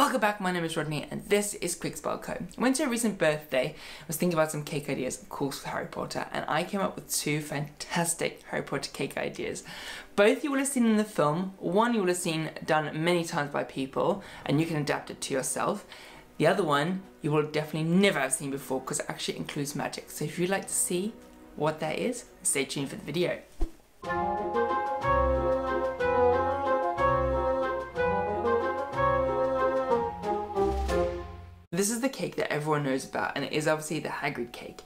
Welcome back, my name is Rodney and this is Quick Spell Code. I went to a recent birthday, I was thinking about some cake ideas, of course, for Harry Potter, and I came up with two fantastic Harry Potter cake ideas. Both you will have seen in the film, one you will have seen done many times by people and you can adapt it to yourself. The other one you will definitely never have seen before because it actually includes magic. So if you'd like to see what that is, stay tuned for the video. This is the cake that everyone knows about, and it is obviously the Hagrid cake.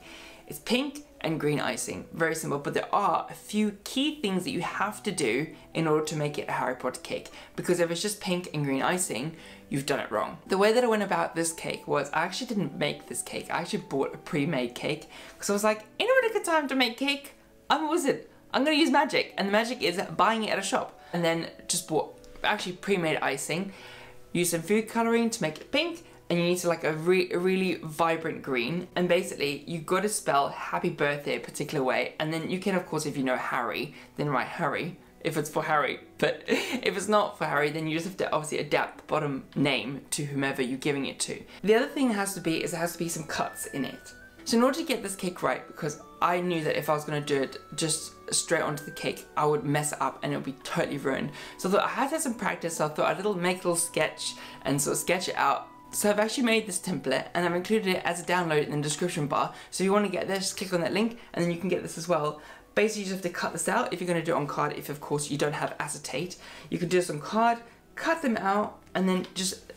It's pink and green icing, very simple, but there are a few key things that you have to do in order to make it a Harry Potter cake, because if it's just pink and green icing, you've done it wrong. The way that I went about this cake was I actually didn't make this cake, I actually bought a pre-made cake, because I was like, in a really good time to make cake, I'm a wizard, I'm gonna use magic, and the magic is buying it at a shop. And then just bought actually pre-made icing, used some food coloring to make it pink, and you need to like a really vibrant green, and basically you got to spell happy birthday a particular way, and then you can, of course, if you know Harry, then write Harry if it's for Harry, but if it's not for Harry, then you just have to obviously adapt the bottom name to whomever you're giving it to. The other thing it has to be is there has to be some cuts in it. So in order to get this cake right, because I knew that if I was going to do it just straight onto the cake, I would mess it up and it would be totally ruined. So I thought I had to have some practice, so I thought I'd make a little sketch and sort of sketch it out. So I've actually made this template and I've included it as a download in the description bar. So if you want to get this, just click on that link and then you can get this as well. Basically you just have to cut this out if you're going to do it on card, if of course you don't have acetate. You can do this on card, cut them out and then just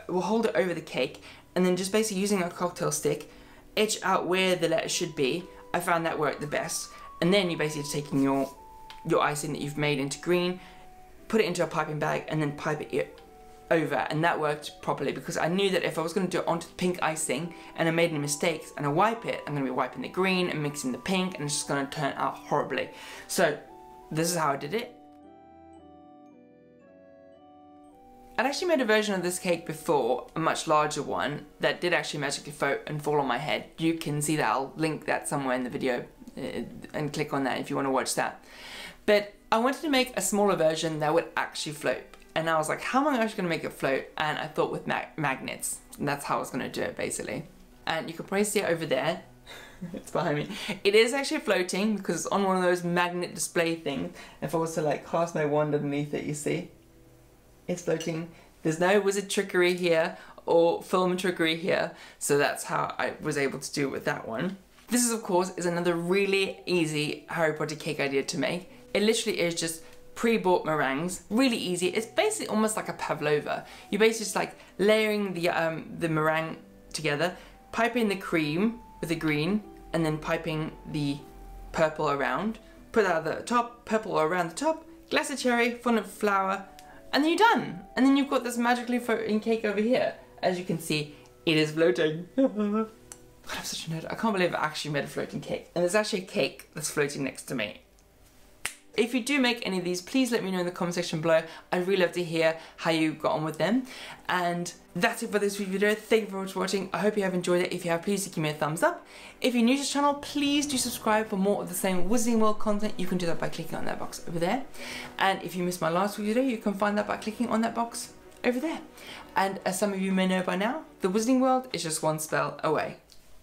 hold it over the cake, and then just basically using a cocktail stick, etch out where the letter should be. I found that worked the best. And then you're basically taking your icing that you've made into green, put it into a piping bag and then pipe it over, and that worked properly because I knew that if I was going to do it onto the pink icing and I made any mistakes and I wipe it, I'm going to be wiping the green and mixing the pink and it's just going to turn out horribly. So this is how I did it. I'd actually made a version of this cake before, a much larger one, that did actually magically float and fall on my head. You can see that, I'll link that somewhere in the video and click on that if you want to watch that. But I wanted to make a smaller version that would actually float. And I was like, how am I actually going to make it float? And I thought with magnets. And that's how I was going to do it, basically. And you can probably see it over there. It's behind me. It is actually floating because it's on one of those magnet display things. If I was to like cast my wand underneath it, you see? It's floating. There's no wizard trickery here or film trickery here. So that's how I was able to do it with that one. This is, of course, is another really easy Harry Potter cake idea to make. It literally is just pre-bought meringues, really easy. It's basically almost like a pavlova. You're basically just like layering the meringue together, piping the cream with the green, and then piping the purple around. Put that at the top, purple around the top, glass of cherry, fondant flour, and then you're done. And then you've got this magically floating cake over here. As you can see, it is floating. God, I'm such a nerd. I can't believe I actually made a floating cake. And there's actually a cake that's floating next to me. If you do make any of these, please let me know in the comment section below. I'd really love to hear how you got on with them. And that's it for this video. Thank you very much for watching. I hope you have enjoyed it. If you have, please give me a thumbs up. If you're new to this channel, please do subscribe for more of the same Wizarding World content. You can do that by clicking on that box over there. And if you missed my last video, you can find that by clicking on that box over there. And as some of you may know by now, the Wizarding World is just one spell away.